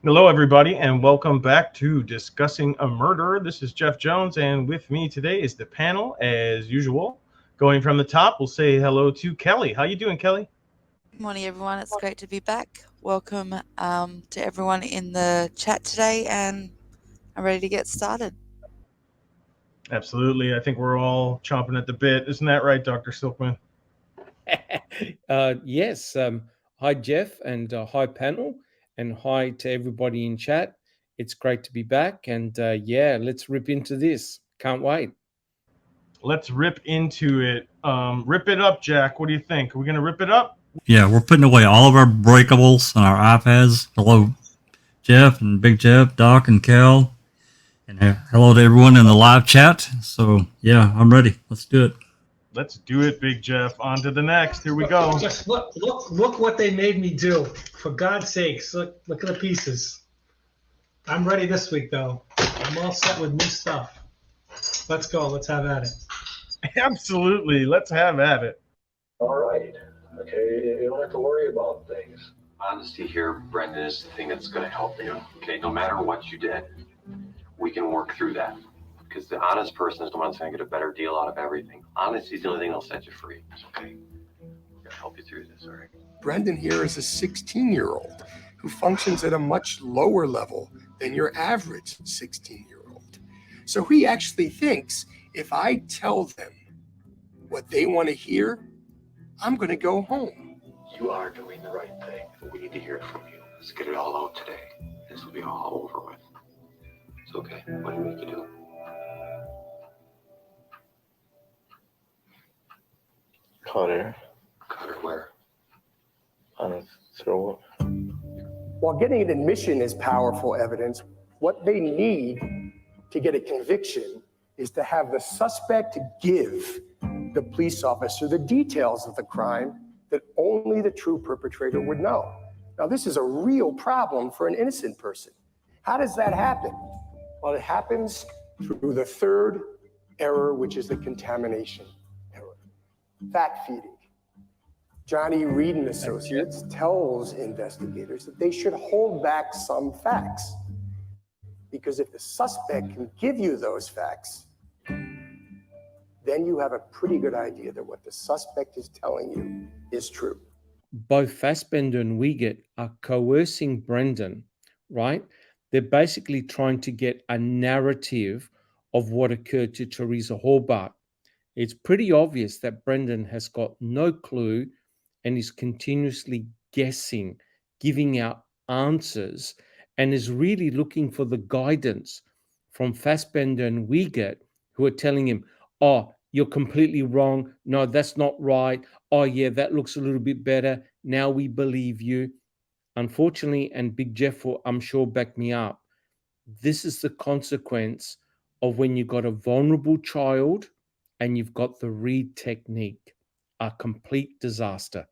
Hello, everybody, and welcome back to Discussing a Murder. This is Jeff Jones, and with me today is the panel, as usual. Going from the top, we'll say hello to Kelly. How you doing, Kelly? Good morning, everyone. It's great to be back. Welcome to everyone in the chat today, and I'm ready to get started. Absolutely. I think we're all chomping at the bit. Isn't that right, Dr. Silkman? Yes. Hi, Jeff, and hi, panel, and hi to everybody in chat. It's great to be back, and yeah, let's rip into this. Can't wait. Let's rip into it. Rip it up, Jack. What do you think? Are we going to rip it up? Yeah, we're putting away all of our breakables and our iPads. Hello, Jeff and Big Jeff, Doc and Cal. And hello to everyone in the live chat. So, yeah, I'm ready. Let's do it. Let's do it, Big Jeff. On to the next. Here we go. Just look what they made me do. For God's sakes, look at the pieces. I'm ready this week, though. I'm all set with new stuff. Let's go. Let's have at it. Absolutely. Let's have at it. All right. Okay, you don't have to worry about things. Honesty here, Brendan, is the thing that's going to help you. Okay, no matter what you did, we can work through that. Because the honest person is the one that's going to get a better deal out of everything. Honesty is the only thing that'll set you free. It's okay. We're going to help you through this, all right? Brendan here is a 16-year-old who functions at a much lower level than your average 16-year-old. So he actually thinks if I tell them what they want to hear, I'm going to go home. You are doing the right thing, but we need to hear it from you. Let's get it all out today. This will be all over with. It's okay. What do we need to do? Cutter Cutter where? on his throat. While getting an admission is powerful evidence, what they need to get a conviction is to have the suspect give the police officer the details of the crime that only the true perpetrator would know. Now, this is a real problem for an innocent person. How does that happen? Well, it happens through the third error, which is the contamination error. Fact feeding. Johnny Reed and Associates tells investigators that they should hold back some facts, because if the suspect can give you those facts, then you have a pretty good idea that what the suspect is telling you is true. Both Fassbender and Wiegert are coercing Brendan, right? They're basically trying to get a narrative of what occurred to Teresa Hobart. It's pretty obvious that Brendan has got no clue and is continuously guessing, giving out answers, and is really looking for the guidance from Fassbender and Wiegert, who are telling him, oh, you're completely wrong. No, that's not right. Oh, yeah, that looks a little bit better. Now we believe you. Unfortunately, and Big Jeff will, I'm sure, back me up, this is the consequence of when you've got a vulnerable child and you've got the Reed technique, a complete disaster.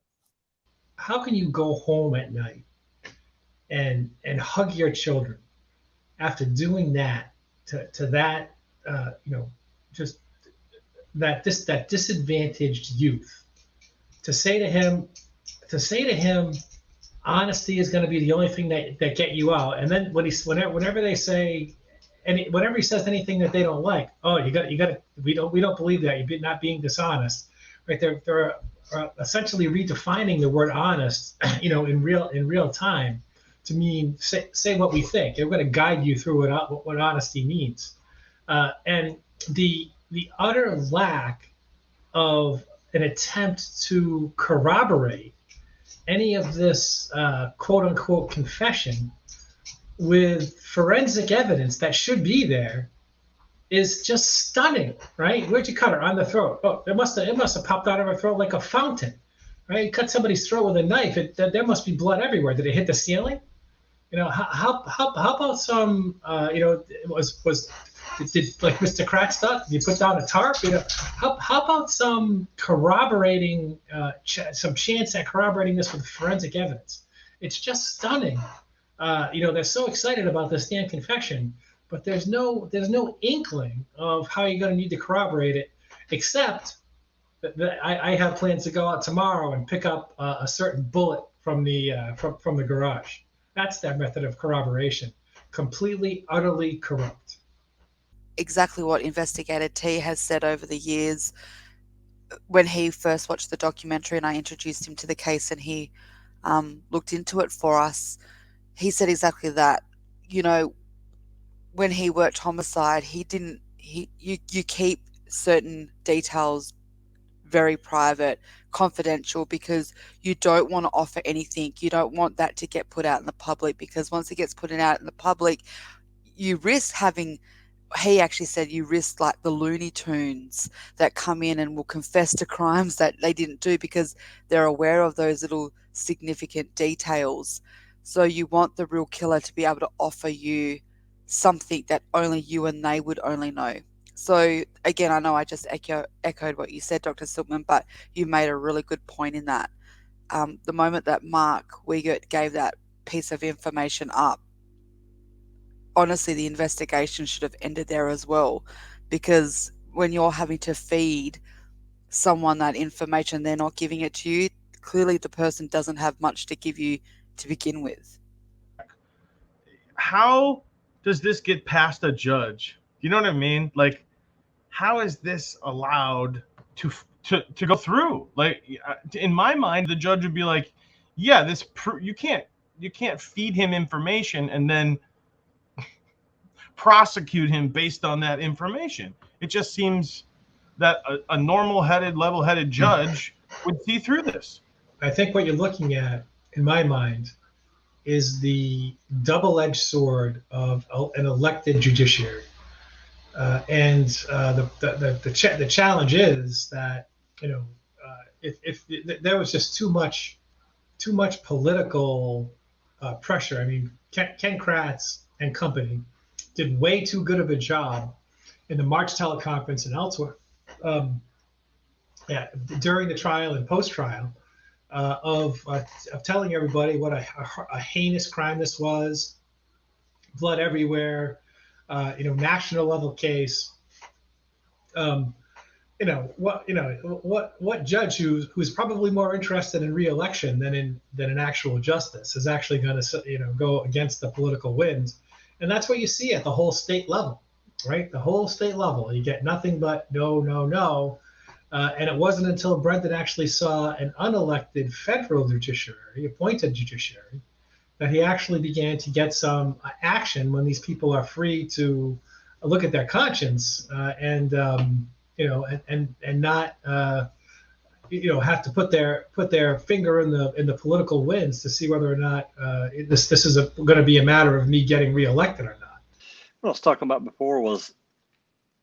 How can you go home at night and hug your children after doing that to that just that disadvantaged youth? To say to him, honesty is going to be the only thing that get you out. And then whenever they say, whenever he says anything that they don't like, oh, you got we don't believe that you're not being dishonest, right? They're essentially redefining the word honest, in real time, to mean say what we think. They're going to guide you through what honesty means, and the utter lack of an attempt to corroborate any of this quote unquote confession with forensic evidence that should be there is just stunning, right? Where'd you cut her? On the throat. Oh, it must have popped out of her throat like a fountain, right? You cut somebody's throat with a knife. There must be blood everywhere. Did it hit the ceiling? How about some? Did like Mr. Crackstuff? You put down a tarp? How about some corroborating? Some chance at corroborating this with forensic evidence? It's just stunning. They're so excited about this damn confession, but there's no inkling of how you're going to need to corroborate it, except that I have plans to go out tomorrow and pick up a certain bullet from the garage. That's their method of corroboration. Completely, utterly corrupt. Exactly what Investigator T has said over the years. When he first watched the documentary and I introduced him to the case and he looked into it for us, he said exactly that. You know, when he worked homicide, you keep certain details very private, confidential, because you don't want to offer anything. You don't want that to get put out in the public, because once it gets put out in the public, you risk having, he actually said, you risk like the Looney Tunes that come in and will confess to crimes that they didn't do because they're aware of those little significant details. So you want the real killer to be able to offer you something that only you and they would only know. So again, I know I just echoed what you said, Dr. Silkman, but you made a really good point in that. The moment that Mark Wiegert gave that piece of information up, honestly, the investigation should have ended there as well, because when you're having to feed someone that information, they're not giving it to you, clearly the person doesn't have much to give you to begin with. How does this get past a judge? You know what I mean? Like, how is this allowed to go through? Like, in my mind, the judge would be like, yeah, you can't feed him information and then prosecute him based on that information. It just seems that a normal-headed, level-headed judge would see through this. I think what you're looking at, in my mind, is the double-edged sword of an elected judiciary. The challenge is that, if there was just too much political pressure. I mean, Ken Kratz and company did way too good of a job in the March teleconference and elsewhere, during the trial and post-trial, of telling everybody what a heinous crime this was, blood everywhere, national level case. What judge who's probably more interested in re-election than an actual justice is actually going to go against the political winds, and that's what you see at the whole state level, right? The whole state level, you get nothing but no, no, no. And it wasn't until Brendan actually saw an unelected federal judiciary, appointed judiciary, that he actually began to get some action when these people are free to look at their conscience and not have to put their finger in the political winds to see whether or not this is going to be a matter of me getting reelected or not. What I was talking about before was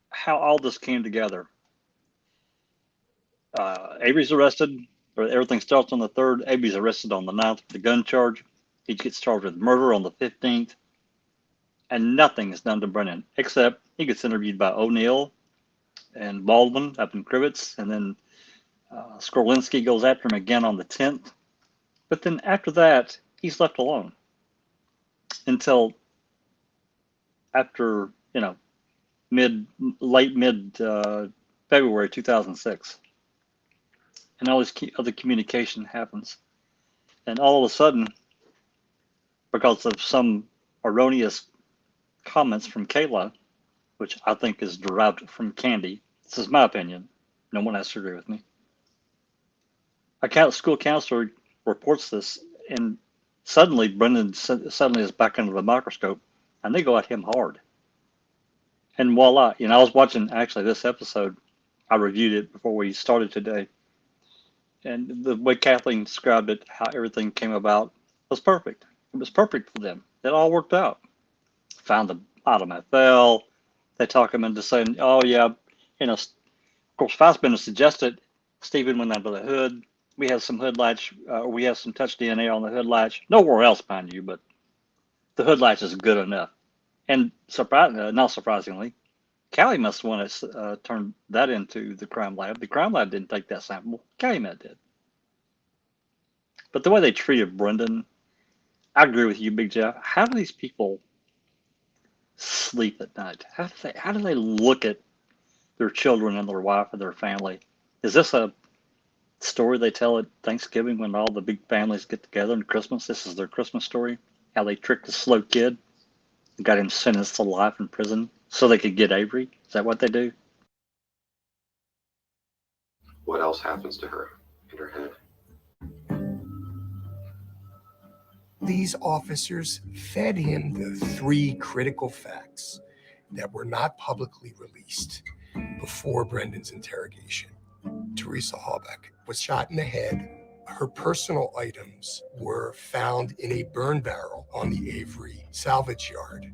how all this came together. Avery's arrested, or everything starts on the 3rd. Avery's arrested on the 9th with the gun charge. He gets charged with murder on the 15th, and nothing is done to Brennan except he gets interviewed by O'Neill and Baldwin up in Crivets, and then Skorlinski goes after him again on the 10th. But then after that, he's left alone until after, late mid February 2006. And all this other communication happens. And all of a sudden, because of some erroneous comments from Kayla, which I think is derived from Candy, this is my opinion, no one has to agree with me, a school counselor reports this, and suddenly Brendan suddenly is back under the microscope, and they go at him hard. And voila, I was watching actually this episode. I reviewed it before we started today. And the way Kathleen described it, how everything came about, was perfect. It was perfect for them. It all worked out. Found the item FL. They talk him into saying, oh, yeah, of course, Fassbender suggested Stephen went under the hood. We have some hood latch, we have some touch DNA on the hood latch. Nowhere else, mind you, but the hood latch is good enough. And not surprisingly, Callie must want to turn that into the crime lab. The crime lab didn't take that sample. Calumet did. But the way they treated Brendan, I agree with you, Big Jeff. How do these people sleep at night? How do they look at their children and their wife and their family? Is this a story they tell at Thanksgiving when all the big families get together and Christmas? This is their Christmas story. how they tricked the slow kid and got him sentenced to life in prison so they could get Avery? Is that what they do? What else happens to her in her head? These officers fed him the 3 critical facts that were not publicly released before Brendan's interrogation. Teresa Hallbeck was shot in the head. Her personal items were found in a burn barrel on the Avery salvage yard.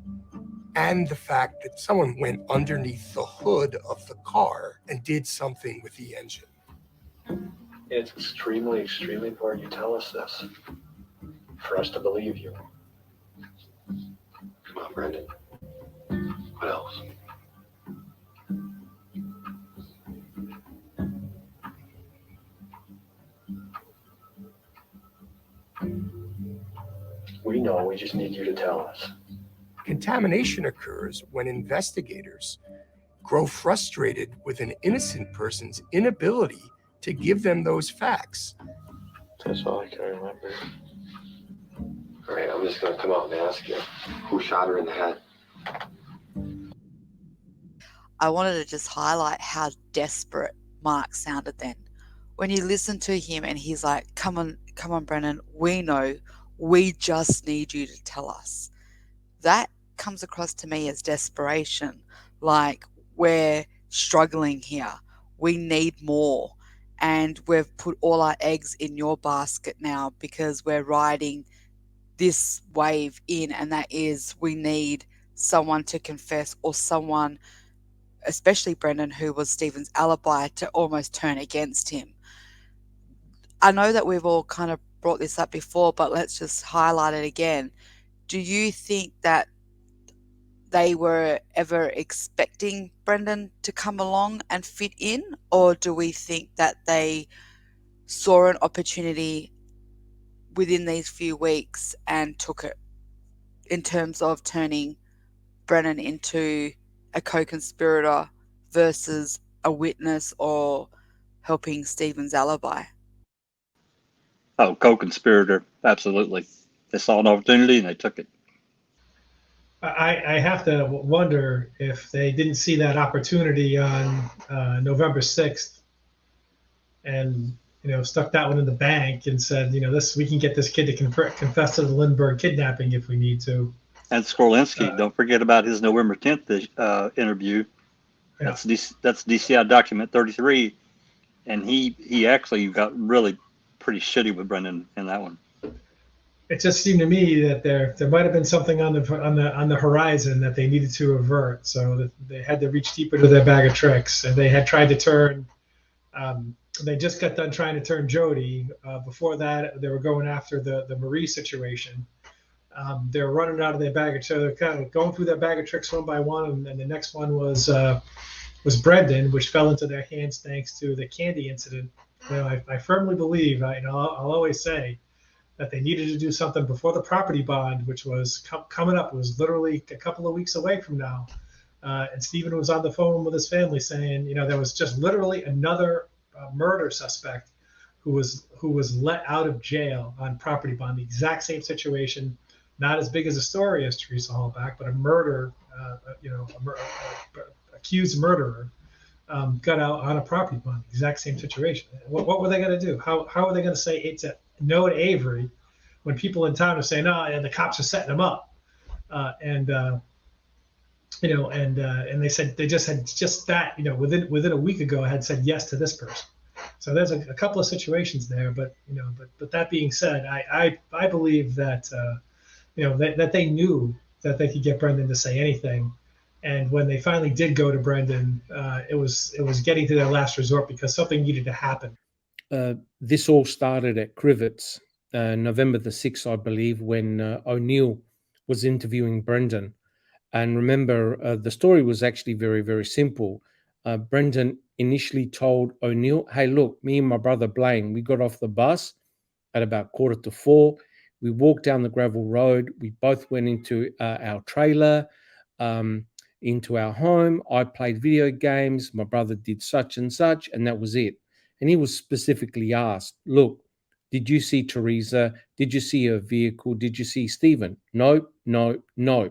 And the fact that someone went underneath the hood of the car and did something with the engine. It's extremely, extremely important you tell us this for us to believe you. Come on, Brendan. What else? We know, we just need you to tell us. Contamination occurs when investigators grow frustrated with an innocent person's inability to give them those facts. That's all I can remember. All right, I'm just going to come out and ask you, who shot her in the head? I wanted to just highlight how desperate Mark sounded then. When you listen to him and he's like, come on, Brennan, we know, we just need you to tell us. That comes across to me as desperation, like we're struggling here, we need more, and we've put all our eggs in your basket now because we're riding this wave in, and that is we need someone to confess, or someone, especially Brendan, who was Stephen's alibi, to almost turn against him. I know that we've all kind of brought this up before, but let's just highlight it again. Do you think that they were ever expecting Brendan to come along and fit in, or do we think that they saw an opportunity within these few weeks and took it, in terms of turning Brennan into a co-conspirator versus a witness or helping Stephen's alibi? Oh, co-conspirator, absolutely. They saw an opportunity and they took it. I have to wonder if they didn't see that opportunity on November 6th and, stuck that one in the bank and said, we can get this kid to confess to the Lindbergh kidnapping if we need to. And Skorlinski, don't forget about his November 10th interview. Yeah. That's DCI document 33, and he actually got really pretty shitty with Brendan in that one. It just seemed to me that there might have been something on the horizon that they needed to avert, so that they had to reach deeper into their bag of tricks, and they had tried to turn. They just got done trying to turn Jody. Before that, they were going after the Marie situation. They're running out of their bag of tricks. So they're kind of going through their bag of tricks one by one, and the next one was Brendan, which fell into their hands thanks to the candy incident. I firmly believe, I'll always say, that they needed to do something before the property bond, which was coming up. It was literally a couple of weeks away from now. And Stephen was on the phone with his family saying, there was just literally another murder suspect who was let out of jail on property bond. The exact same situation, not as big as a story as Teresa Hallbeck, but a murder, accused murderer got out on a property bond. Exact same situation. What were they going to do? How are they going to say it's no to Avery when people in town are saying, and the cops are setting them up, and they said they just had that, within a week ago had said yes to this person. So there's a couple of situations there, but that being said, I believe that that they knew that they could get Brendan to say anything, and when they finally did go to Brendan, it was getting to their last resort because something needed to happen. This all started at Crivets, November the 6th, I believe, when O'Neill was interviewing Brendan. And remember, the story was actually very, very simple. Brendan initially told O'Neill, hey, look, me and my brother Blaine, we got off the bus at about 3:45. We walked down the gravel road. We both went into our trailer, into our home. I played video games. My brother did such and such, and that was it. And he was specifically asked, look, Did you see Teresa? Did you see her vehicle? Did you see Stephen? No, no, no.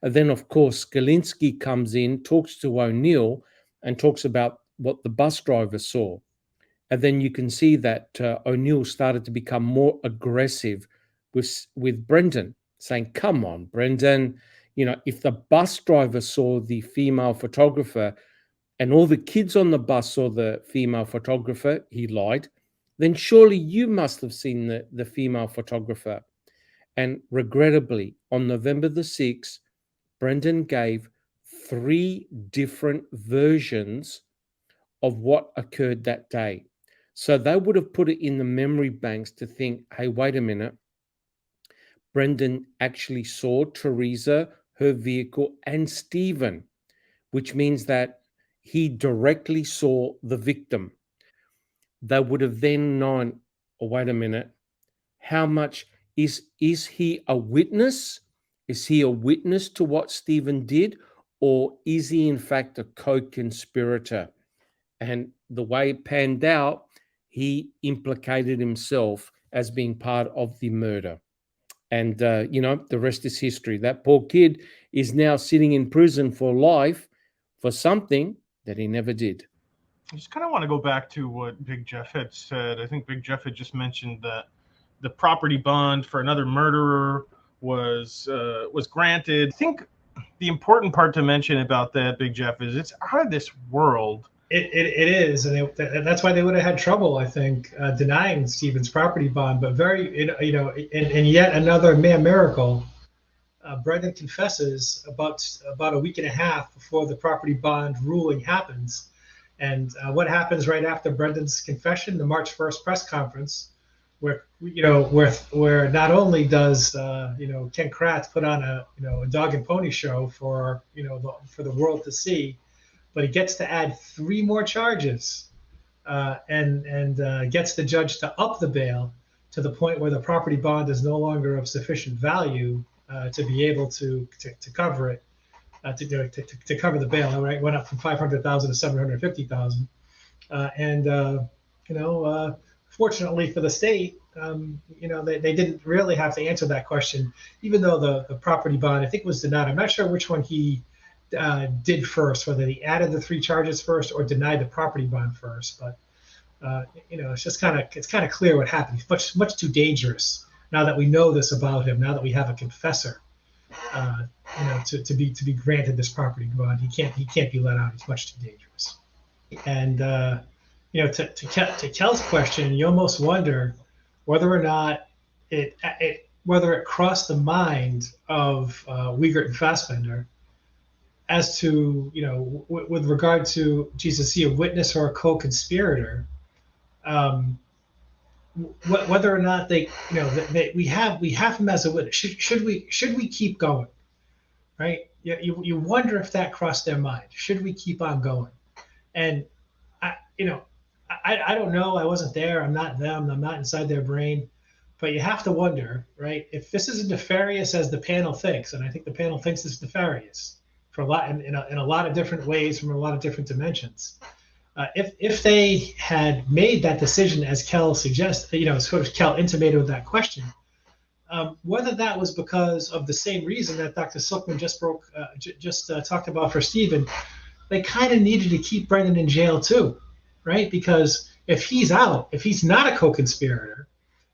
And then, of course, Skalinsky comes in, talks to O'Neill, and talks about what the bus driver saw. And then you can see that O'Neill started to become more aggressive with Brendan, saying, come on, Brendan, if the bus driver saw the female photographer and all the kids on the bus saw the female photographer, he lied, then surely you must have seen the female photographer. And regrettably, on November the 6th, Brendan gave 3 different versions of what occurred that day. So they would have put it in the memory banks to think, hey, wait a minute. Brendan actually saw Teresa, her vehicle, and Stephen, which means that he directly saw the victim. They would have then known, oh, wait a minute, how much is he a witness? Is he a witness to what Stephen did? Or is he in fact a co-conspirator? And the way it panned out, he implicated himself as being part of the murder. And, the rest is history. That poor kid is now sitting in prison for life for something that he never did. I just kind of want to go back to what Big Jeff had said. I think Big Jeff had just mentioned that the property bond for another murderer was granted. I think the important part to mention about that, Big Jeff, is it's out of this world. It is, and that's why they would have had trouble, I think, denying Stephen's property bond. But in yet another miracle, Brendan confesses about a week and a half before the property bond ruling happens. And what happens right after Brendan's confession? The March 1st press conference, where not only does Ken Kratz put on a dog and pony show for the world to see, but he gets to add 3 more charges, and gets the judge to up the bail to the point where the property bond is no longer of sufficient value to be able to cover it, to cover the bail. Right, went up from $500,000 to $750,000, and fortunately for the state, they didn't really have to answer that question, even though the property bond, I think, was denied. I'm not sure which one he did first, whether he added the 3 charges first or denied the property bond first. But it's just kind of clear what happened. He's much too dangerous now that we know this about him. Now that we have a confessor, to be granted this property bond, he can't be let out. He's much too dangerous. And to Kel's question, you almost wonder whether or not whether it crossed the mind of Wiegert and Fassbender as to, with regard to, is he a witness or a co-conspirator? Whether or not we have him as a witness. Should we keep going? Right? You wonder if that crossed their mind. Should we keep on going? And I don't know. I wasn't there. I'm not them. I'm not inside their brain. But you have to wonder, right? If this is as nefarious as the panel thinks, and I think the panel thinks it's nefarious for a lot in a lot of different ways, from a lot of different dimensions. If they had made that decision, as Kel suggested, sort of Kel intimated with that question, whether that was because of the same reason that Dr. Silkman just talked about for Stephen, they kind of needed to keep Brendan in jail too, right? Because if he's out, if he's not a co-conspirator,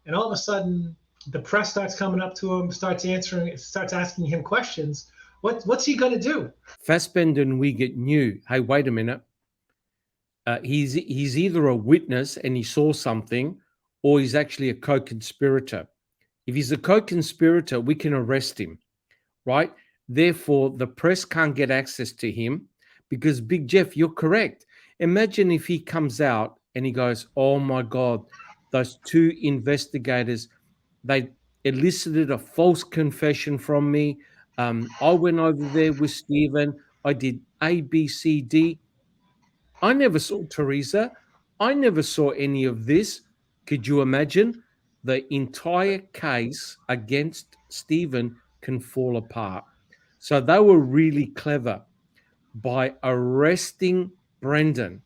and all of a sudden the press starts coming up to him, starts asking him questions, what's he going to do? Fassbender and Wiegert knew, hey, wait a minute. He's either a witness and he saw something, or he's actually a co-conspirator. If he's a co-conspirator, we can arrest him, right? Therefore, the press can't get access to him, because Big Jeff, you're correct. Imagine if he comes out and he goes, oh my God, those 2 investigators, they elicited a false confession from me. I went over there with Stephen. I did A, B, C, D. I never saw Teresa. I never saw any of this. Could you imagine? The entire case against Stephen can fall apart. So they were really clever by arresting Brendan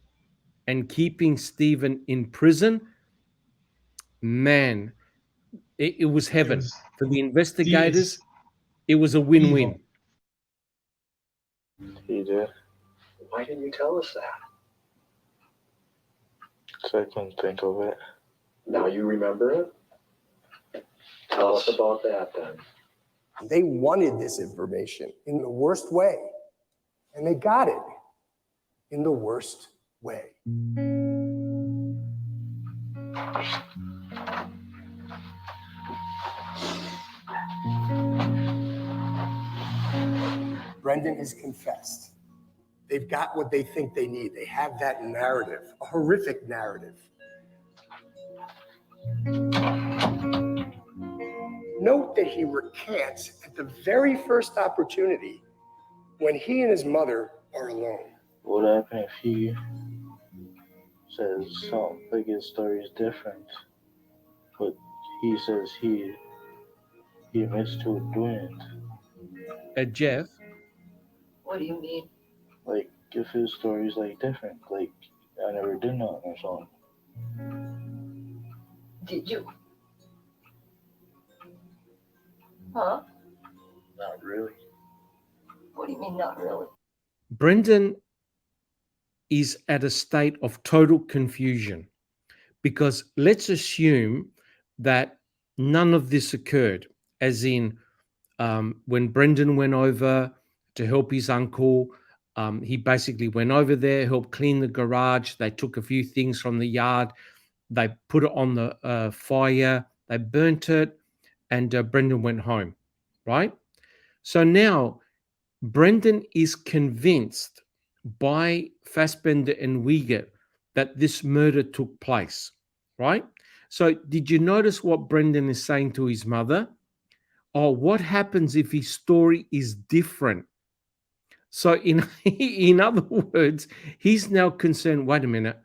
and keeping Stephen in prison. man, it was heaven. was For the investigators, it was a evil. win-win. He did. Why didn't you tell us that? So I couldn't think of it. Now you remember it? Tell us about that then. They wanted this information in the worst way, and they got it in the worst way. Brendan has confessed. They've got what they think they need. They have that narrative, a horrific narrative. Note that he recants at the very first opportunity when he and his mother are alone. What happened if he says something like his story is different, but he says he admits to doing it? Jeff, What do you mean? Like if his story is like different, like I never did nothing or something. Did you? Huh? Not really. What do you mean, not really? Brendan is at a state of total confusion, because let's assume that none of this occurred, as in when Brendan went over to help his uncle, he basically went over there, helped clean the garage. They took a few things from the yard, they put it on the fire, they burnt it, and Brendan went home, right? So now Brendan is convinced by Fassbender and Wiegert that this murder took place, right? So did you notice what Brendan is saying to his mother? Oh, what happens if his story is different? So in other words, he's now concerned, wait a minute,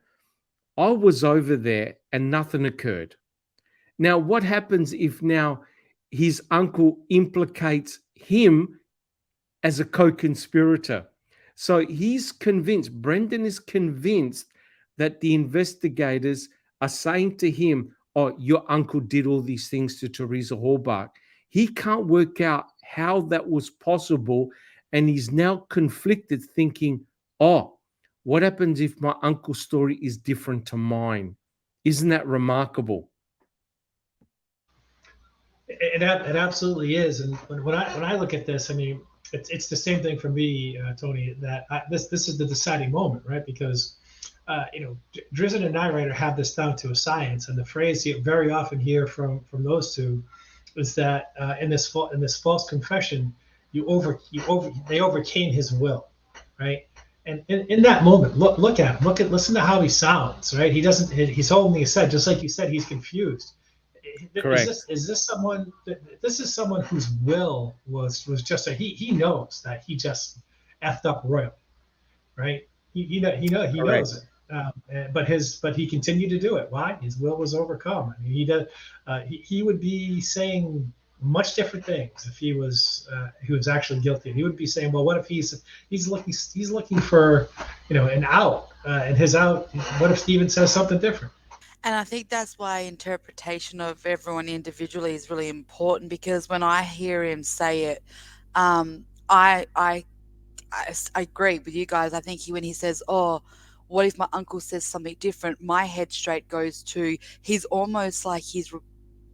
I was over there and nothing occurred. Now, what happens if now his uncle implicates him as a co-conspirator? So he's convinced, Brendan is convinced that the investigators are saying to him, oh, your uncle did all these things to Teresa Hallbach. He can't work out how that was possible, and he's now conflicted, thinking, oh, what happens if my uncle's story is different to mine? Isn't that remarkable? It absolutely is. And when I look at this, I mean, it's the same thing for me, Tony. That this is the deciding moment, right? Because Drizzt and Nyrider have this down to a science, and the phrase you very often hear from those two is that in this false confession, they overcame his will, right? And in that moment, look at him. Listen to how he sounds, right? He's holding his head, just like you said. He's confused. Correct. Is this someone? This is someone whose will was just he knows that he just effed up royal, right? He knows it. But he continued to do it. Why? His will was overcome. I mean, he would be saying much different things if he was actually guilty. He would be saying, well, what if he's looking for an out, and his out. What if Steven says something different? And I think that's why interpretation of everyone individually is really important, because when I hear him say it, I agree with you guys. I think when he says, oh, what if my uncle says something different? My head straight goes to, he's almost like he's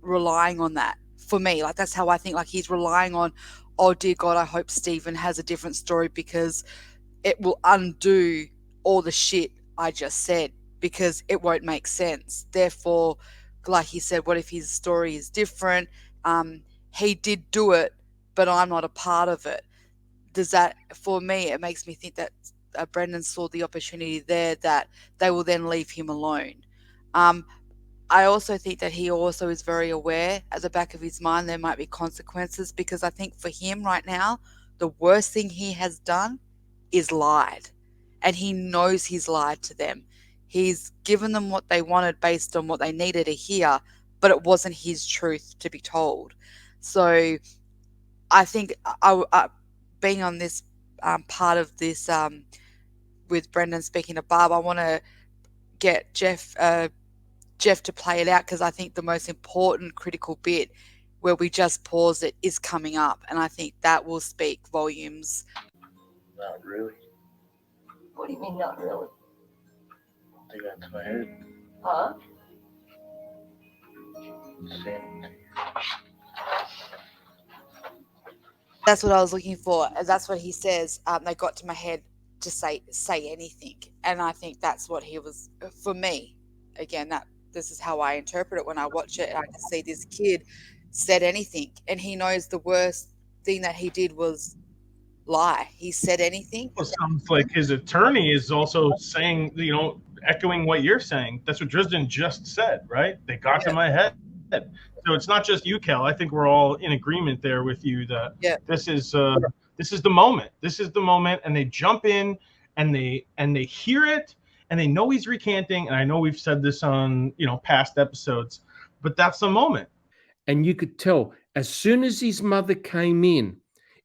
relying on that for me. Like, that's how I think, like he's relying on, oh dear God, I hope Stephen has a different story, because it will undo all the shit I just said, because it won't make sense. Therefore, like he said, what if his story is different? He did do it, but I'm not a part of it. Does that, for me, it makes me think that Brendan saw the opportunity there that they will then leave him alone. I also think that he also is very aware at the back of his mind there might be consequences, because I think for him right now, the worst thing he has done is lied. And he knows he's lied to them. He's given them what they wanted based on what they needed to hear, but it wasn't his truth to be told. So I think being on this part of this with Brendan speaking to Barb, I want to get Jeff Jeff to play it out, because I think the most important critical bit where we just paused it is coming up, and I think that will speak volumes. Not really. What do you mean, not really? They got to my head. Huh? Same thing. That's what I was looking for. That's what he says. They got to my head to say anything, and I think that's what he was for me. Again, this is how I interpret it when I watch it, and I can see this kid said anything, and he knows the worst thing that he did was lie. He said anything. Well, sounds like his attorney is also saying, echoing what you're saying. That's what Drisden just said, right? They got to my head. So it's not just you, Kel. I think we're all in agreement there with you that this is the moment. This is the moment, and they jump in and they hear it and they know he's recanting. And I know we've said this on past episodes, but that's the moment. And you could tell as soon as his mother came in,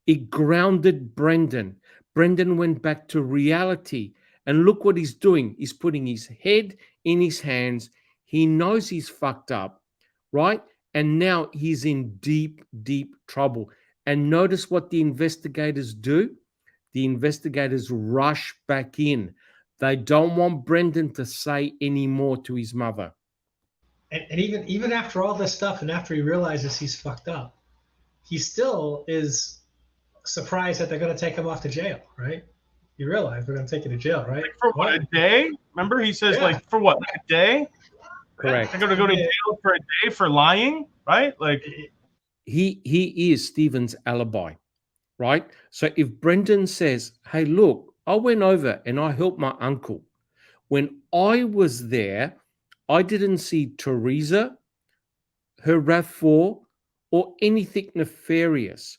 it grounded Brendan. Brendan went back to reality. And look what he's doing. He's putting his head in his hands. He knows he's fucked up, right? And now he's in deep, deep trouble. And notice what the investigators do. The investigators rush back in. They don't want Brendan to say any more to his mother. And even after all this stuff, and after he realizes he's fucked up, he still is surprised that they're going to take him off to jail, right? You realize they're going to take you to jail, right? Like for what, a day? Remember, he says for what, like a day? Correct. They're going to go to jail for a day for lying, right? Like he is Stephen's alibi, right? So if Brendan says, "Hey, look, I went over and I helped my uncle. When I was there, I didn't see Teresa, her RAV4, or anything nefarious.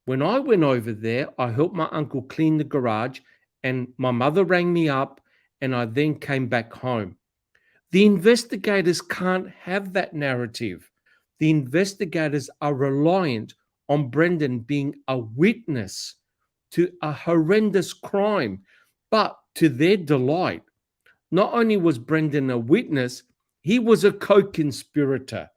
When I went over there, I helped my uncle clean the garage, and my mother rang me up, and I then came back home." The investigators can't have that narrative. The investigators are reliant on Brendan being a witness to a horrendous crime. But to their delight, not only was Brendan a witness, he was a co-conspirator.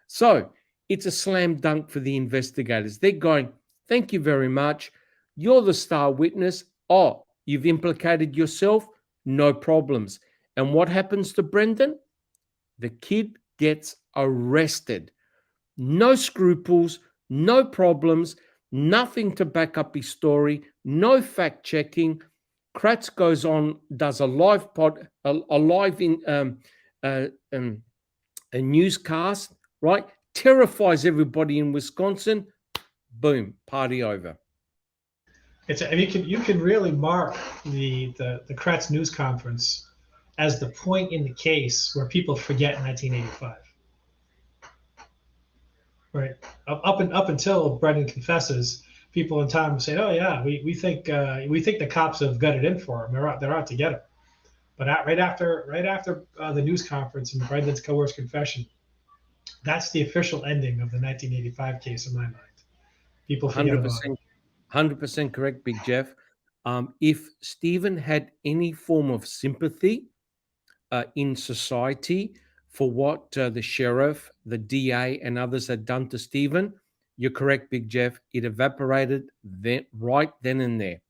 So it's a slam dunk for the investigators. They're going, "Thank you very much. You're the star witness. Oh, you've implicated yourself? No problems." And what happens to Brendan? The kid gets arrested. No scruples, no problems, nothing to back up his story, no fact checking. Kratz goes on, does a live a newscast, right? Terrifies everybody in Wisconsin. Boom, party over. You can really mark the Kratz news conference as the point in the case where people forget 1985. Right, up until Brendan confesses, people in town say, "Oh yeah, we think the cops have got it in for him. They're out to get him." But right after the news conference and Brendan's coerced confession, that's the official ending of the 1985 case in my mind. People forget 100%, about it. 100% correct, Big Jeff. If Stephen had any form of sympathy in society for what the sheriff, the DA, and others had done to Stephen, you're correct, Big Jeff. It evaporated right then and there.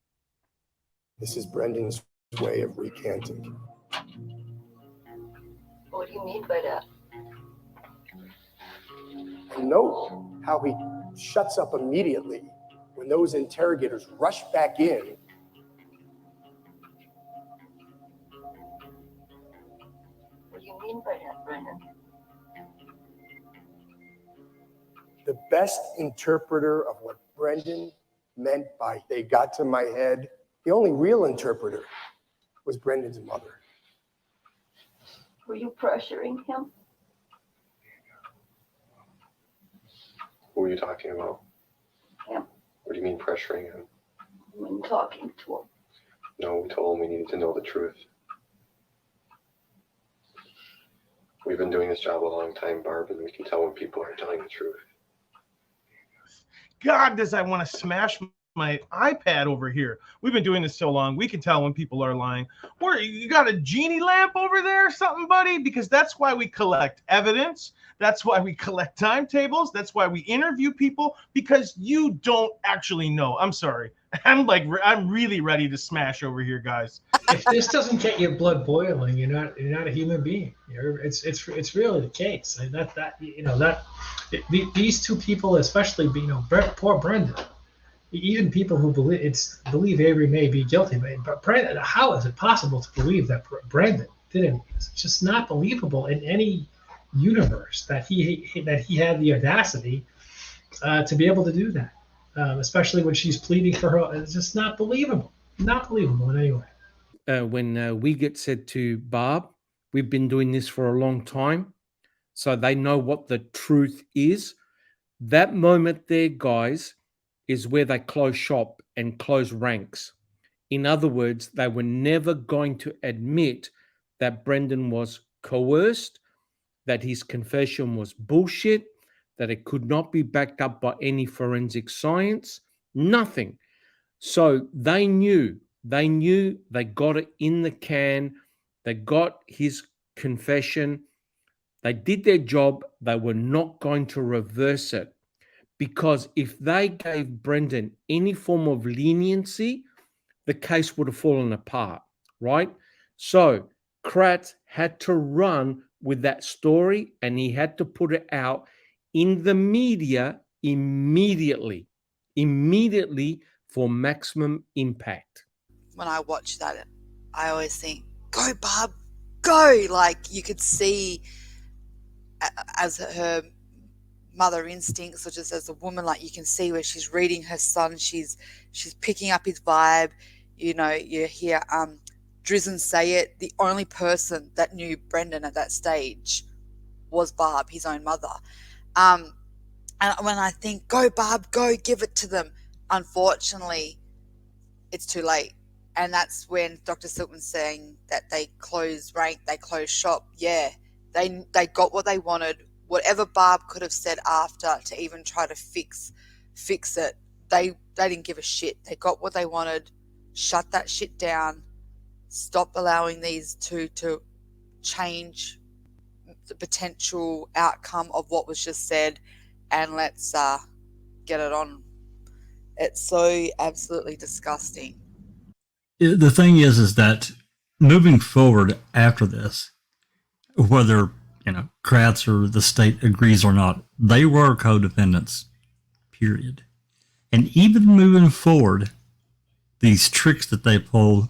This is Brendan's way of recanting. What do you mean by that? And note how he shuts up immediately when those interrogators rush back in. What do you mean by that, Brendan? The best interpreter of what Brendan meant by "they got to my head," the only real interpreter, was Brendan's mother. Were you pressuring him? Who are you talking about? Him. What do you mean pressuring him? When talking to him. No, we told him we needed to know the truth. We've been doing this job a long time, Barb, and we can tell when people are telling the truth. God, does I want to smash my iPad over here. We've been doing this so long, we can tell when people are lying. Or you got a genie lamp over there or something, buddy? Because that's why we collect evidence. That's why we collect timetables. That's why we interview people, because you don't actually know. I'm sorry. I'm really ready to smash over here, guys. If this doesn't get your blood boiling, you're not a human being. It's really the case. And these two people, especially, poor Brendan. Even people who believe Avery may be guilty, but Brendan, how is it possible to believe that Brendan did it? It's just not believable in any universe that he had the audacity to be able to do that, especially when she's pleading for her. It's just not believable. Not believable in any way. When Wiegert said to Barb, we've been doing this for a long time, so they know what the truth is. That moment there, guys, is where they close shop and close ranks. In other words, they were never going to admit that Brendan was coerced, that his confession was bullshit, that it could not be backed up by any forensic science, nothing. So they knew, they got it in the can, they got his confession, they did their job, they were not going to reverse it. Because if they gave Brendan any form of leniency, the case would have fallen apart, right? So Kratz had to run with that story, and he had to put it out in the media immediately for maximum impact. When I watch that, I always think, go, Barb, go. Like, you could see as her mother instincts, or just as a woman, like, you can see where she's reading her son, she's picking up his vibe. You hear Drizzen say it. The only person that knew Brendan at that stage was Barb, his own mother. And when I think, go, Barb, go, give it to them, unfortunately, it's too late. And that's when Dr. Silkman's saying that they closed rank, they closed shop. Yeah, they got what they wanted. Whatever Barb could have said after to even try to fix it, they didn't give a shit. They got what they wanted. Shut that shit down. Stop allowing these two to change the potential outcome of what was just said, and let's get it on. It's so absolutely disgusting. The thing is that moving forward after this, whether Kratz or the state agrees or not, they were co-defendants, period. And even moving forward, these tricks that they pulled,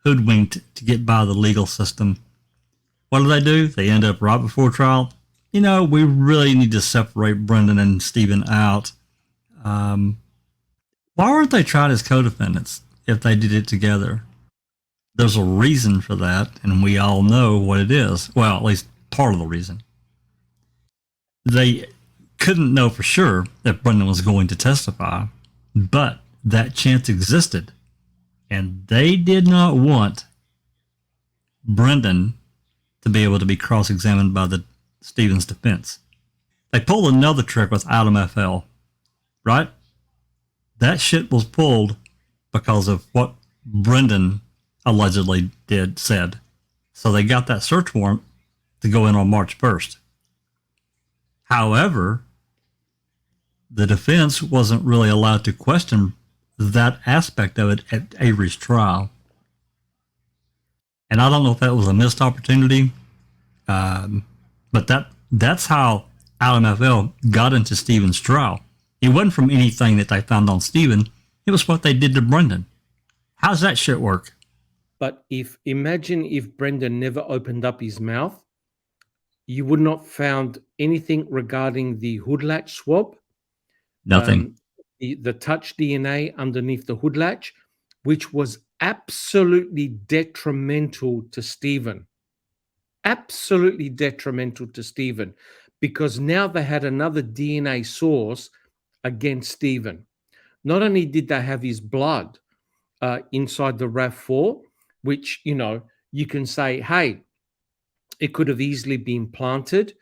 hoodwinked to get by the legal system, what do? They end up right before trial. We really need to separate Brendan and Stephen out. Why weren't they tried as co-defendants if they did it together? There's a reason for that, and we all know what it is. Well, at least part of the reason. They couldn't know for sure that Brendan was going to testify, but that chance existed, and they did not want Brendan to be able to be cross-examined by the Stevens defense. They pulled another trick with Adam FL, right? That shit was pulled because of what Brendan allegedly said. So they got that search warrant to go in on March 1st. However, the defense wasn't really allowed to question that aspect of it at Avery's trial. And I don't know if that was a missed opportunity, but that's how Adam FL got into Stephen's trial. It wasn't from anything that they found on Stephen. It was what they did to Brendan. How's that shit work? But imagine if Brendan never opened up his mouth, you would not found anything regarding the hood latch swab. Nothing. The touch DNA underneath the hood latch, which was absolutely detrimental to Stephen. Absolutely detrimental to Stephen, because now they had another DNA source against Stephen. Not only did they have his blood inside the RAV4, which, you can say, hey, it could have easily been planted,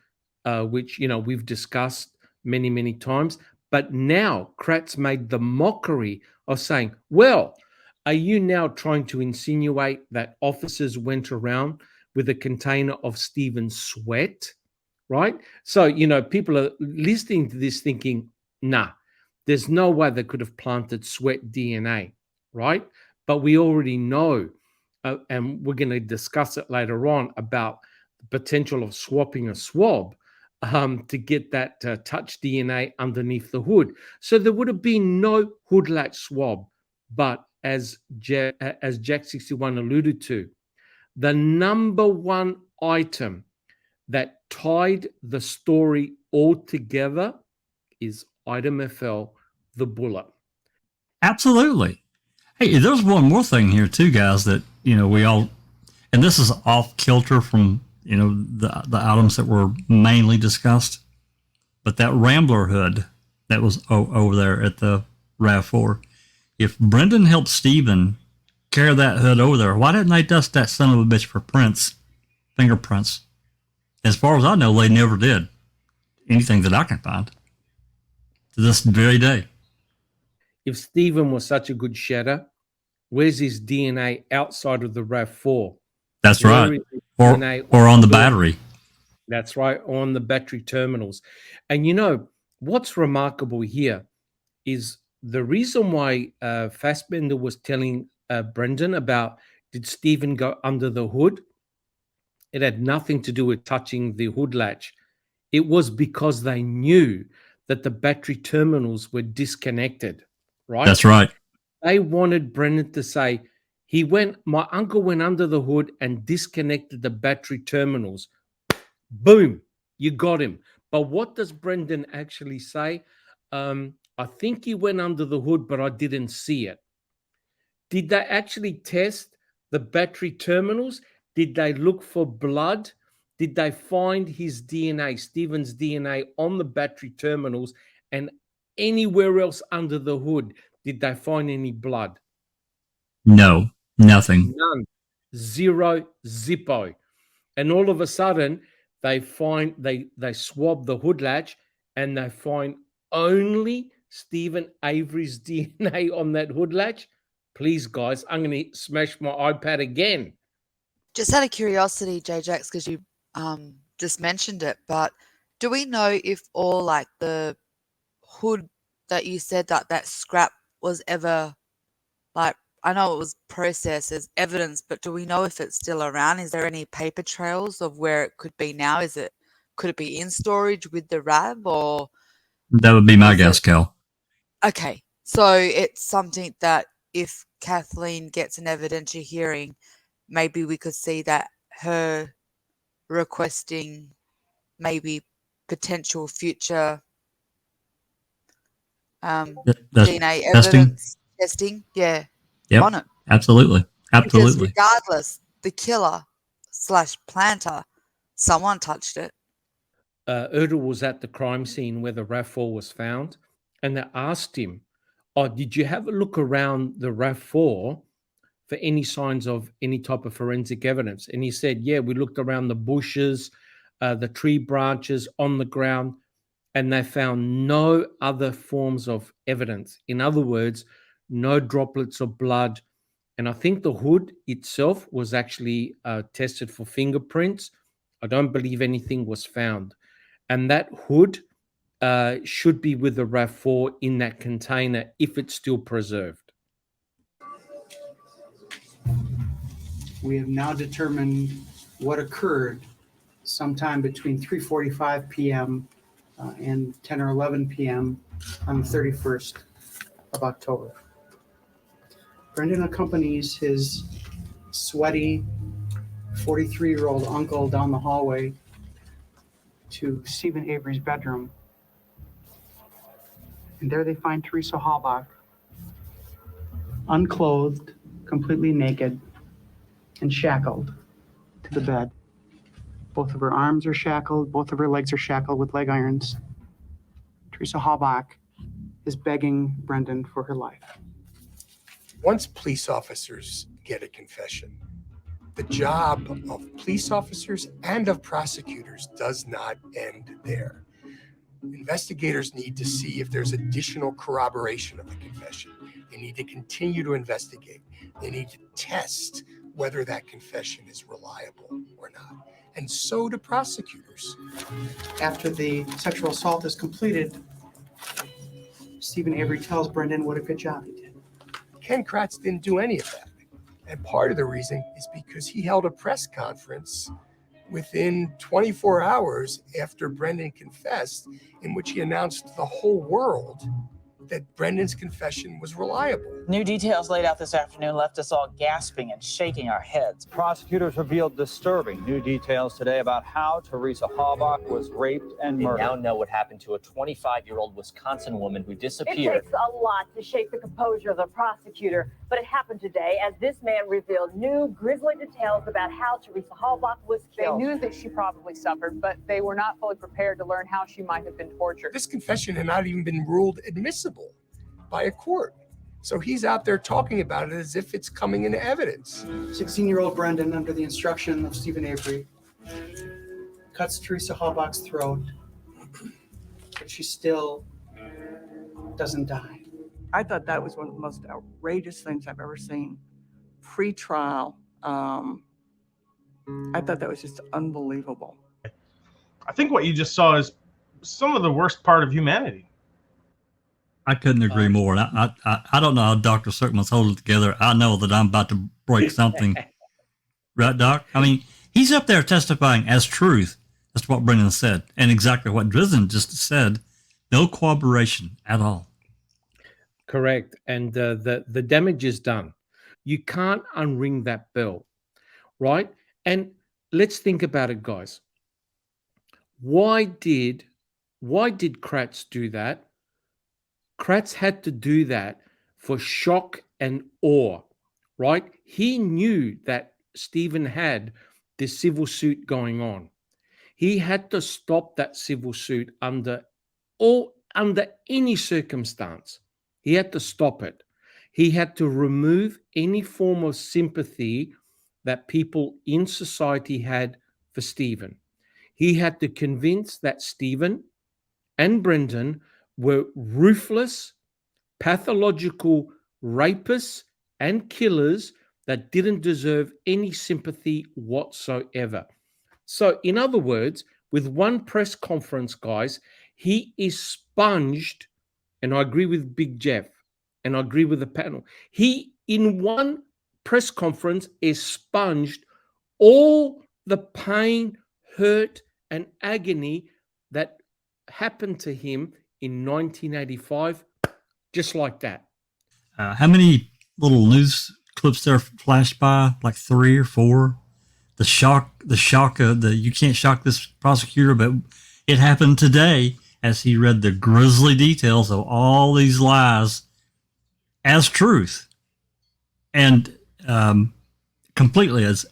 which, we've discussed many, many times. But now Kratz made the mockery of saying, well, are you now trying to insinuate that officers went around with a container of Stephen's sweat? Right? So, people are listening to this thinking, nah, there's no way they could have planted sweat DNA, right? But we already know, and we're going to discuss it later on, about the potential of swapping a swab to get that touch DNA underneath the hood. So there would have been no hood latch swab. But as Jack 61 alluded to, the number one item that tied the story all together is item FL, the bullet. Absolutely. Hey, there's one more thing here too, guys, that, we all, and this is off kilter from, the items that were mainly discussed, but that Rambler hood that was over there at the RAV4, if Brendan helped Stephen carry that hood over there, why didn't they dust that son of a bitch for fingerprints? As far as I know, they never did anything that I can find to this very day. If Stephen was such a good shedder, where's his DNA outside of the RAV4? That's right. Or on the battery. That's right, on the battery terminals. And what's remarkable here is the reason why Fassbender was telling Brendan about, did Stephen go under the hood? It had nothing to do with touching the hood latch. It was because they knew that the battery terminals were disconnected, right? That's right. They wanted Brendan to say, my uncle went under the hood and disconnected the battery terminals. Boom, you got him. But what does Brendan actually say? I think he went under the hood, but I didn't see it. Did they actually test the battery terminals? Did they look for blood? Did they find his DNA, Stephen's DNA, on the battery terminals and anywhere else under the hood? Did they find any blood? No, nothing. None. Zero, zippo. And all of a sudden, they swab the hood latch and they find only Stephen Avery's DNA on that hood latch. Please, guys, I'm going to smash my iPad again. Just out of curiosity, J-Jax, because you just mentioned it, but do we know if all like the hood that you said that scrap was ever, like, I know it was processed as evidence, but do we know if it's still around? Is there any paper trails of where it could be now? Could it be in storage with the RAB, or? That would be my guess, Kel. Okay, so it's something that if Kathleen gets an evidentiary hearing, maybe we could see that her requesting maybe potential future DNA evidence testing, on it. Absolutely. Because regardless, the killer / planter, someone touched it. Erdl was at the crime scene where the RAV4 was found, and they asked him, did you have a look around the RAV4 for any signs of any type of forensic evidence? And he said, yeah, we looked around the bushes, the tree branches, on the ground, and they found no other forms of evidence. In other words, no droplets of blood. And I think the hood itself was actually tested for fingerprints. I don't believe anything was found. And that hood should be with the RAV4 in that container if it's still preserved. We have now determined what occurred sometime between 3:45 p.m. And 10 or 11 p.m. on the 31st of October. Brendan accompanies his sweaty 43-year-old uncle down the hallway to Stephen Avery's bedroom. And there they find Teresa Halbach, unclothed, completely naked, and shackled to the bed. Both of her arms are shackled, both of her legs are shackled with leg irons. Teresa Halbach is begging Brendan for her life. Once police officers get a confession, the job of police officers and of prosecutors does not end there. Investigators need to see if there's additional corroboration of the confession. They need to continue to investigate. They need to test whether that confession is reliable or not. And so do prosecutors. After the sexual assault is completed, Stephen Avery tells Brendan what a good job he did. Ken Kratz didn't do any of that. And part of the reason is because he held a press conference within 24 hours after Brendan confessed, in which he announced the whole world that Brendan's confession was reliable. New details laid out this afternoon left us all gasping and shaking our heads. Prosecutors revealed disturbing new details today about how Teresa Halbach was raped and murdered. We now know what happened to a 25-year-old Wisconsin woman who disappeared. It takes a lot to shake the composure of the prosecutor, but it happened today as this man revealed new grisly details about how Teresa Halbach was killed. They knew that she probably suffered, but they were not fully prepared to learn how she might have been tortured. This confession had not even been ruled admissible by a court. So he's out there talking about it as if it's coming into evidence. 16-year-old Brendan, under the instruction of Stephen Avery, cuts Teresa Halbach's throat, but she still doesn't die. I thought that was one of the most outrageous things I've ever seen. Pre-trial, I thought that was just unbelievable. I think what you just saw is some of the worst part of humanity. I couldn't agree more. And I don't know how Dr. Silkman's holding it together. I know that I'm about to break something. Right, Doc? I mean, he's up there testifying as truth. That's what Brendan said. And exactly what Drizzen just said. No corroboration at all. Correct. And the damage is done. You can't unring that bell, right? And let's think about it, guys. Why did Kratz do that? Kratz had to do that for shock and awe, right? He knew that Stephen had this civil suit going on. He had to stop that civil suit under any circumstance. He had to stop it. He had to remove any form of sympathy that people in society had for Stephen. He had to convince that Stephen and Brendan were ruthless, pathological rapists and killers that didn't deserve any sympathy whatsoever. So, in other words, with one press conference, guys, he is sponged, and I agree with Big Jeff, and I agree with the panel. He, in one press conference, is sponged all the pain, hurt, and agony that happened to him in 1985, just like that. How many little news clips there flashed by? Like 3 or 4. The shock of the you can't shock this prosecutor, but it happened today as he read the grisly details of all these lies as truth, and completely, as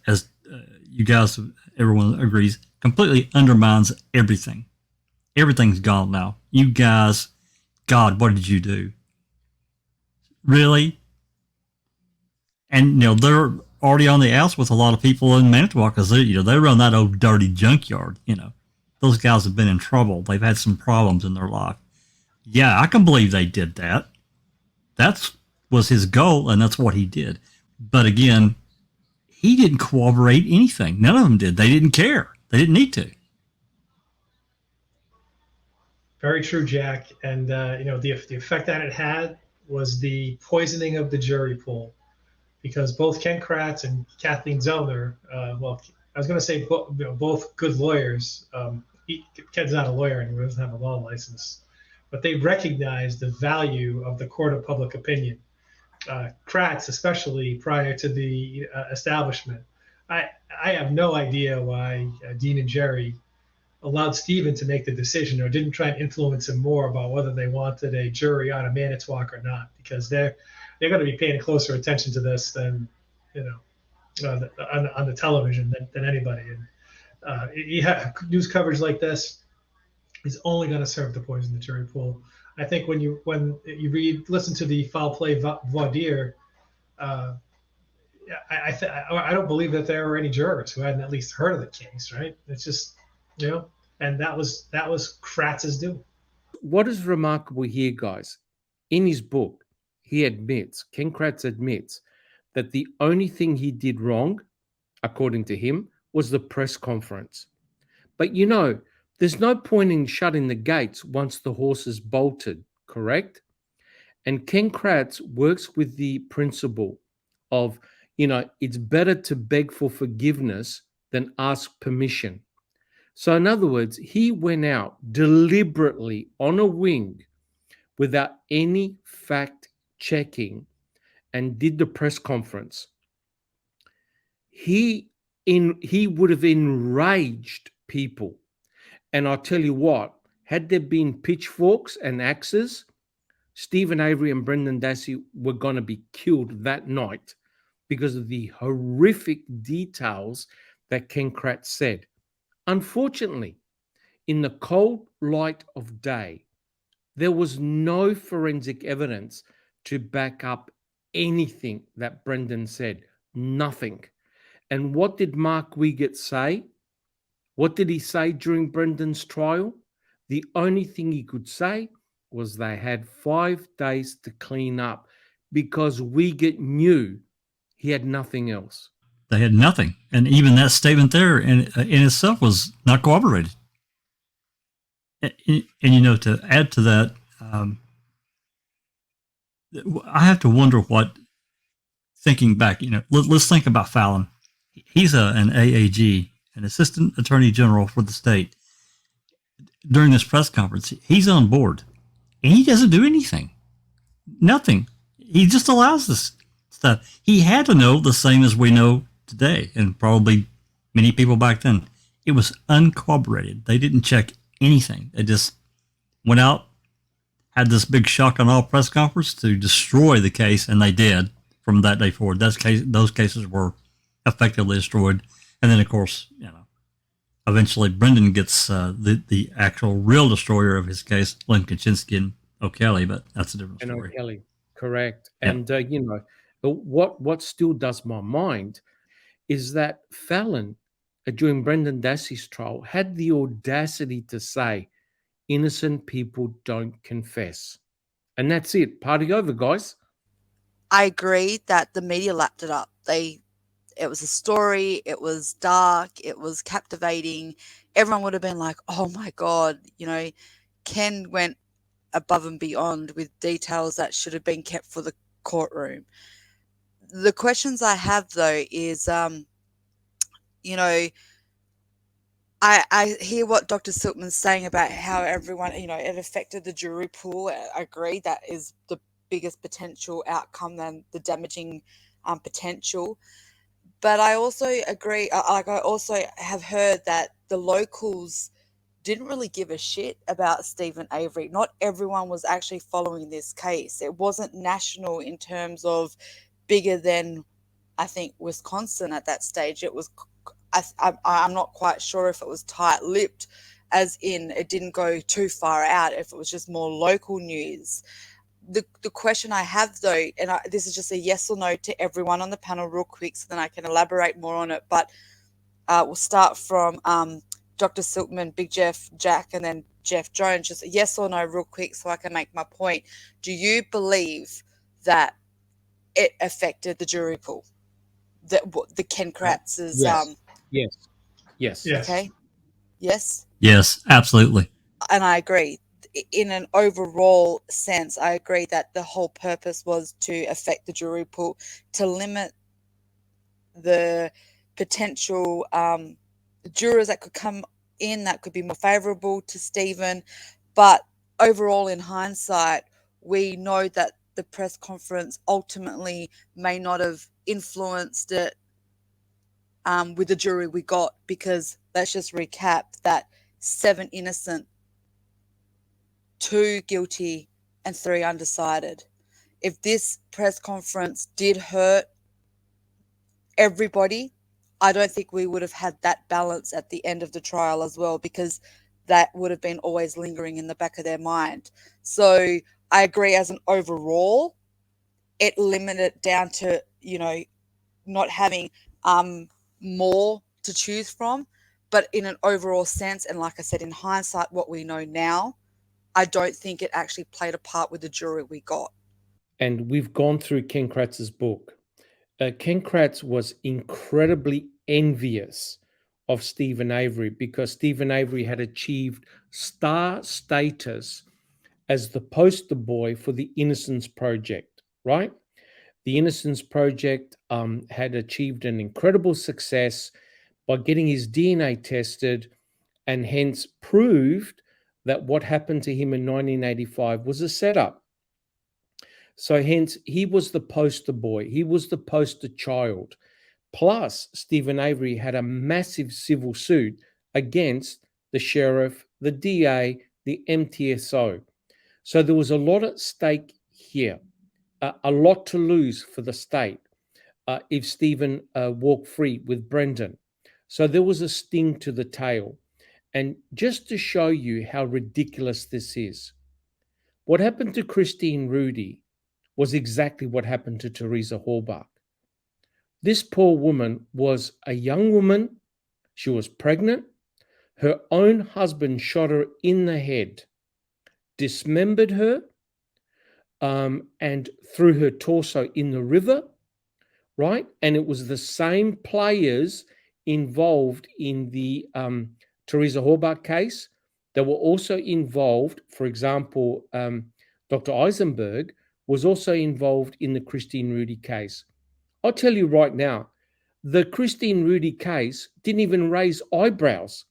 you guys, everyone agrees, completely undermines everything. Everything's gone now. You guys, God, what did you do? Really? And, they're already on the outs with a lot of people in Manitowoc because they run that old dirty junkyard. Those guys have been in trouble. They've had some problems in their life. Yeah, I can believe they did that. That was his goal, and that's what he did. But again, he didn't corroborate anything. None of them did. They didn't care. They didn't need to. Very true, Jack. And, the effect that it had was the poisoning of the jury pool, because both Ken Kratz and Kathleen Zellner, I was going to say both good lawyers. Ken's not a lawyer anymore, doesn't have a law license, but they recognized the value of the court of public opinion. Kratz, especially prior to the establishment. I have no idea why Dean and Jerry allowed Stephen to make the decision or didn't try and influence him more about whether they wanted a jury out of Manitowoc or not, because they're going to be paying closer attention to this than on the television than anybody. And news coverage like this is only going to serve to poison the jury pool. I think when you listen to the foul play voir dire, I don't believe that there were any jurors who hadn't at least heard of the case, right? It's just, and that was Kratz's doing. what is remarkable here, guys? In his book, he admits, Ken Kratz admits, that the only thing he did wrong, according to him, was the press conference. But you know, there's no point in shutting the gates once the horse is bolted, correct? And Ken Kratz works with the principle of, you know, it's better to beg for forgiveness than ask permission. So, in other words, he went out deliberately on a wing without any fact checking and did the press conference. He would have enraged people. And I'll tell you what, had there been pitchforks and axes, Stephen Avery and Brendan Dassey were going to be killed that night because of the horrific details that Ken Kratz said. Unfortunately, in the cold light of day, there was no forensic evidence to back up anything that Brendan said. Nothing. And what did Mark Wiegert say? What did he say during Brendan's trial? The only thing he could say was they had 5 days to clean up because Wiegert knew he had nothing else. They had nothing. And even that statement there in itself was not corroborated. And you know, to add to that, I have to wonder what, thinking back, you know, let's think about Fallon. He's an AAG, an assistant attorney general for the state. During this press conference, he's on board and he doesn't do anything. Nothing. He just allows this stuff. He had to know the same as we know today, and probably many people back then. It was uncorroborated. They didn't check anything. They just went out, had this big shock and awe press conference to destroy the case, and they did from that day forward. Those cases were effectively destroyed. And then, of course, you know, eventually Brendan gets the actual real destroyer of his case, Lynn Kaczynski and O'Kelly, but that's a different story. And O'Kelly, correct. Yep. And, you know, what still does my mind is that Fallon, during Brendan Dassey's trial, had the audacity to say, innocent people don't confess. And that's it. Party over, guys. I agree that the media lapped it up. It was a story, it was dark, it was captivating. Everyone would have been like, oh my God, you know, Ken went above and beyond with details that should have been kept for the courtroom. The questions I have, though, is, you know, I hear what Dr. Silkman's saying about how everyone, you know, it affected the jury pool. I agree that is the biggest potential outcome than the damaging potential. But I also agree, I also have heard that the locals didn't really give a shit about Stephen Avery. Not everyone was actually following this case. It wasn't national in terms of bigger than, I think, Wisconsin at that stage. It was, I'm not quite sure if it was tight-lipped, as in it didn't go too far out, if it was just more local news. The question I have, though, and this is just a yes or no to everyone on the panel real quick so then I can elaborate more on it, but we'll start from Dr. Silkman, Big Jeff, Jack, and then Jeff Jones. Just a yes or no real quick so I can make my point. Do you believe that it affected the jury pool? The Ken Kratz's... Yes. Okay. Yes? Yes, absolutely. And I agree. In an overall sense, I agree that the whole purpose was to affect the jury pool, to limit the potential jurors that could come in that could be more favorable to Stephen. But overall, in hindsight, we know that the press conference ultimately may not have influenced it with the jury we got, because let's just recap that 7 innocent, 2 guilty, and 3 undecided. If this press conference did hurt everybody, I don't think we would have had that balance at the end of the trial as well, because that would have been always lingering in the back of their mind. So I agree, as an overall, it limited down to, you know, not having more to choose from. But in an overall sense, and like I said, in hindsight, what we know now, I don't think it actually played a part with the jury we got. And we've gone through Ken Kratz's book. Ken Kratz was incredibly envious of Stephen Avery because Stephen Avery had achieved star status as the poster boy for the Innocence Project, right? The Innocence Project had achieved an incredible success by getting his DNA tested and hence proved that what happened to him in 1985 was a setup. So hence he was the poster boy. He was the poster child. Plus, Stephen Avery had a massive civil suit against the sheriff, the DA, the MTSO. So there was a lot at stake here, a lot to lose for the state if Stephen walked free with Brendan. So there was a sting to the tail. And just to show you how ridiculous this is, what happened to Christine Rudy was exactly what happened to Teresa Halbach. This poor woman was a young woman. She was pregnant. Her own husband shot her in the head, dismembered her, and threw her torso in the river, right? And it was the same players involved in the Teresa Halbach case that were also involved. For example, Dr. Eisenberg was also involved in the Christine Rudy case. I'll tell you right now, the Christine Rudy case didn't even raise eyebrows.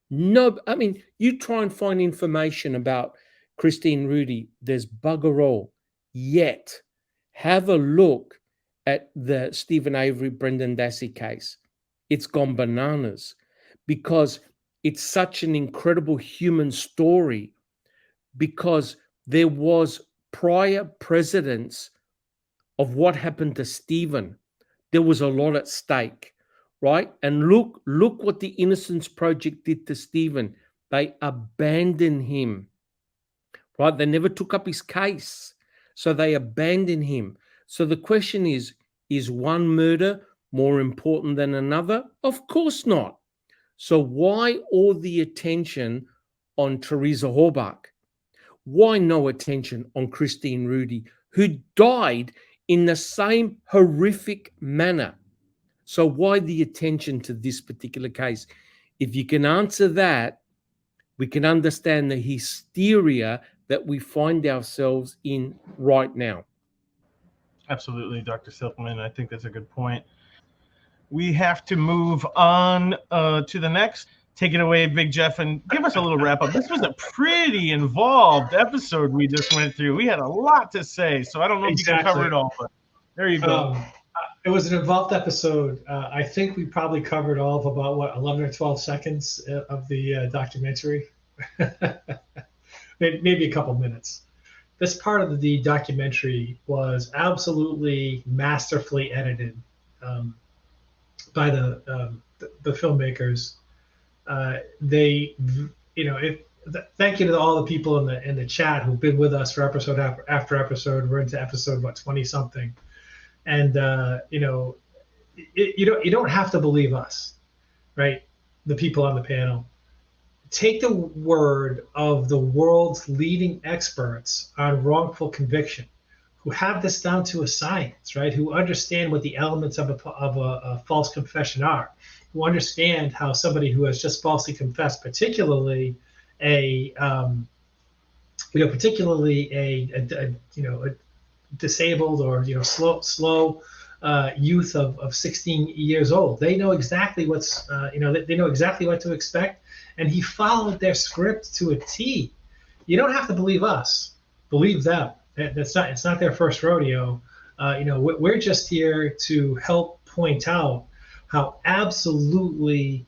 No, I mean, you try and find information about Christine Rudy, there's bugger all. Yet, have a look at the Stephen Avery, Brendan Dassey case. It's gone bananas because it's such an incredible human story, because there was prior precedents of what happened to Stephen. There was a lot at stake, right? And look what the Innocence Project did to Stephen. They abandoned him, right? They never took up his case. So they abandoned him. So the question is one murder more important than another? Of course not. So why all the attention on Teresa Halbach? Why no attention on Christine Rudy, who died in the same horrific manner? So why the attention to this particular case? If you can answer that, we can understand the hysteria that we find ourselves in right now. Absolutely, Dr. Silkman. I think that's a good point. We have to move on to the next. Take it away, Big Jeff, and give us a little wrap up. This was a pretty involved episode we just went through. We had a lot to say, so I don't know if you can cover it all, but there you go. It was an involved episode. I think we probably covered all of about, 11 or 12 seconds of the documentary. Maybe a couple minutes. This part of the documentary was absolutely masterfully edited by the filmmakers. Thank you to all the people in the chat who've been with us for episode after episode. We're into episode 20 something, and you don't have to believe us, right? The people on the panel. Take the word of the world's leading experts on wrongful conviction, who have this down to a science, right? Who understand what the elements of a false confession are, who understand how somebody who has just falsely confessed, particularly a disabled or slow youth of 16 years old, they know exactly they know exactly what to expect, and he followed their script to a T. You don't have to believe us, believe them. It's not their first rodeo. We're just here to help point out how absolutely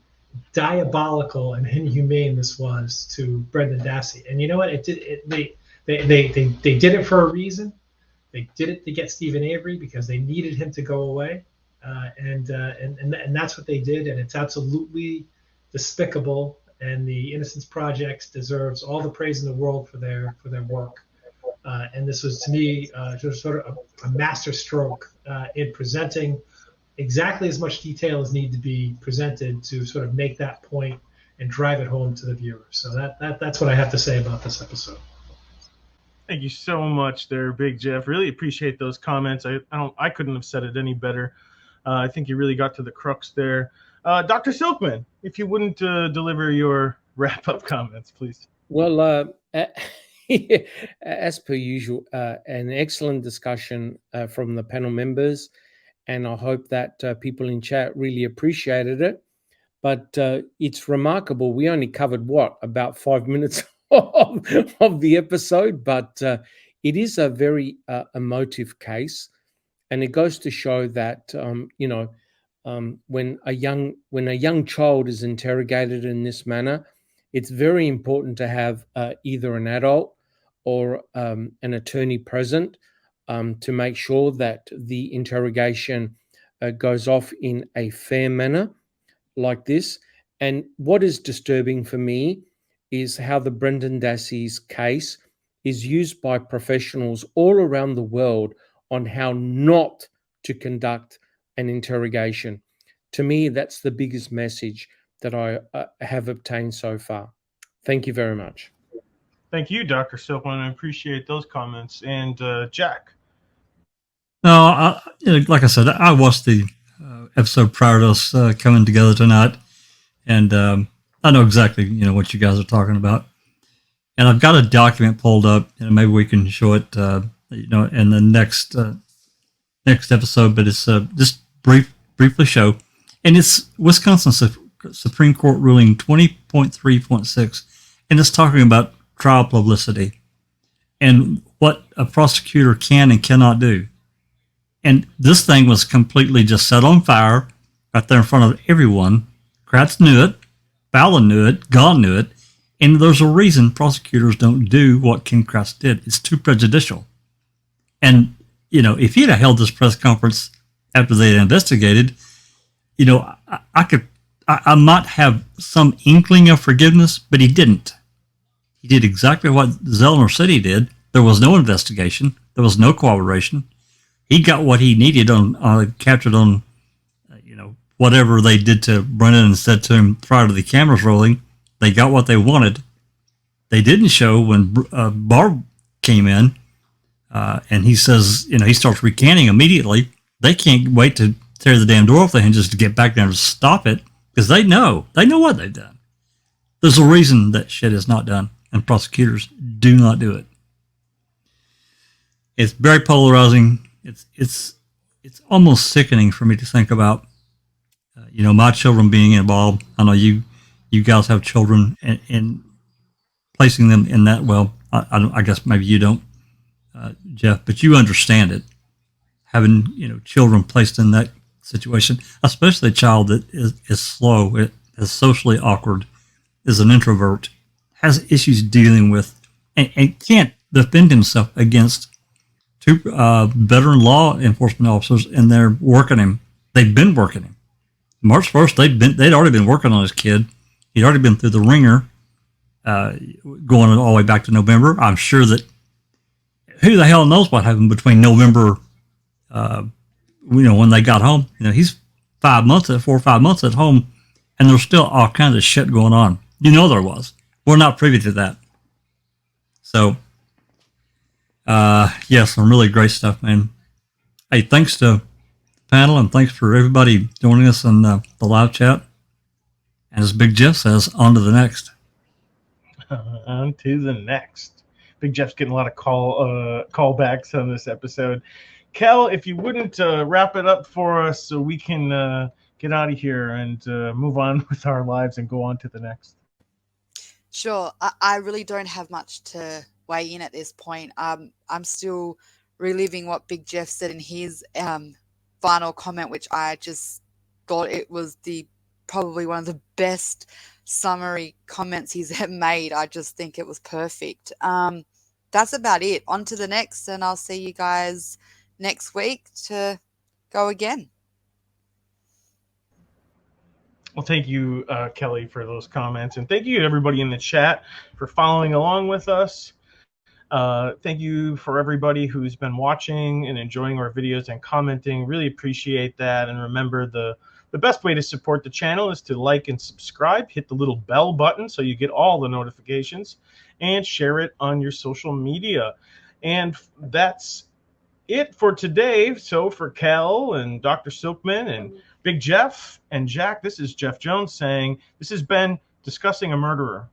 diabolical and inhumane this was to Brendan Dassey. And you know what? They did it for a reason. They did it to get Stephen Avery because they needed him to go away, and that's what they did. And it's absolutely despicable. And the Innocence Project deserves all the praise in the world for their work. And this was, to me, just sort of a master stroke in presenting exactly as much detail as needed to be presented to sort of make that point and drive it home to the viewer. So that's what I have to say about this episode. Thank you so much there, Big Jeff. Really appreciate those comments. I couldn't have said it any better. I think you really got to the crux there. Dr. Silkman, if you wouldn't deliver your wrap-up comments, please. Well, as per usual, an excellent discussion from the panel members, and I hope that people in chat really appreciated it. But it's remarkable. We only covered, about 5 minutes of the episode, but it is a very emotive case. And it goes to show that, when a young child is interrogated in this manner, it's very important to have either an adult or an attorney present to make sure that the interrogation goes off in a fair manner like this. And what is disturbing for me is how the Brendan Dassey's case is used by professionals all around the world on how not to conduct an interrogation. To me, that's the biggest message that I have obtained so far. Thank you very much. Thank you, Dr. Silkman. I appreciate those comments. And Jack? No, like I said, I watched the episode prior to us coming together tonight, and I know exactly what you guys are talking about. And I've got a document pulled up, and maybe we can show it in the next episode. But it's just briefly show, and it's Wisconsin Supreme Court ruling 20.3.6, and it's talking about trial publicity and what a prosecutor can and cannot do. And this thing was completely just set on fire right there in front of everyone. Kratz knew it, Fallon knew it, Gahn knew it, and there's a reason prosecutors don't do what Ken Kratz did. It's too prejudicial. And, if he'd have held this press conference after they had investigated, I might have some inkling of forgiveness, but he didn't. He did exactly what Zellner said he did. There was no investigation. There was no cooperation. He got what he needed captured on, whatever they did to Brennan and said to him prior to the cameras rolling. They got what they wanted. They didn't show when Barb came in, and he says, he starts recanting immediately. They can't wait to tear the damn door off the hinges to get back there and stop it, because they know what they've done. There's a reason that shit is not done, and prosecutors do not do it. It's very polarizing. It's almost sickening for me to think about, my children being involved. I know you guys have children, and placing them in that, I guess maybe you don't, Jeff, but you understand it. Having, children placed in that situation, especially a child that is slow, is socially awkward, is an introvert, has issues dealing with, and can't defend himself against two veteran law enforcement officers, and they're working him. They've been working him. March 1st, they'd already been working on his kid. He'd already been through the ringer, going all the way back to November. I'm sure that who the hell knows what happened between November, when they got home. He's 4 or 5 months at home, and there's still all kinds of shit going on. There was. We're not privy to that. So, yes, some really great stuff, man. Hey, thanks to the panel, and thanks for everybody joining us in the live chat. And as Big Jeff says, on to the next. On to the next. Big Jeff's getting a lot of callbacks on this episode. Kel, if you wouldn't wrap it up for us so we can get out of here and move on with our lives and go on to the next. Sure. I really don't have much to weigh in at this point. I'm still reliving what Big Jeff said in his final comment, which I just thought it was probably one of the best summary comments he's ever made. I just think it was perfect. That's about it. On to the next, and I'll see you guys next week to go again. Well, thank you, Kelly, for those comments. And thank you to everybody in the chat for following along with us. Thank you for everybody who's been watching and enjoying our videos and commenting. Really appreciate that. And remember, the The best way to support the channel is to like and subscribe, hit the little bell button so you get all the notifications, and share it on your social media. And that's it for today. So for Kel and Dr. Silkman and Big Jeff and Jack, this is Jeff Jones saying this has been Discussing a Murderer.